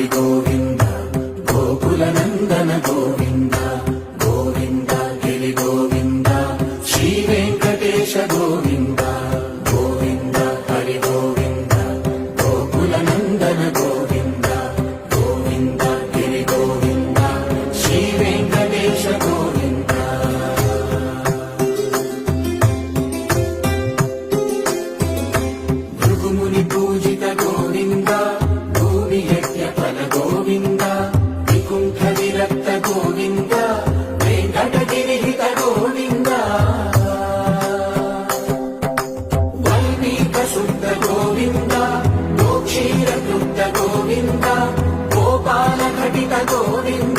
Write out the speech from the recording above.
హరి గోవింద గోకుల నందన గోవింద గోవింద గిరి గోవింద శ్రీ వెంకటేశ గోవింద గోవింద హరి గోవింద గోకుల నందన గోవింద గోవింద గిరి గోవింద శ్రీ వెంకటేశ గోవింద భృగుముని పూజిత గోవింద భూమి యజ్ఞ ఫల గోవింద వికుంఠ విరక్త గోవింద వెంకటగిరిహిత గోవింద వల్మీక శుద్ధ గోవింద గోక్షీర కృప్త గోవింద గోపాల ఘటిత గోవింద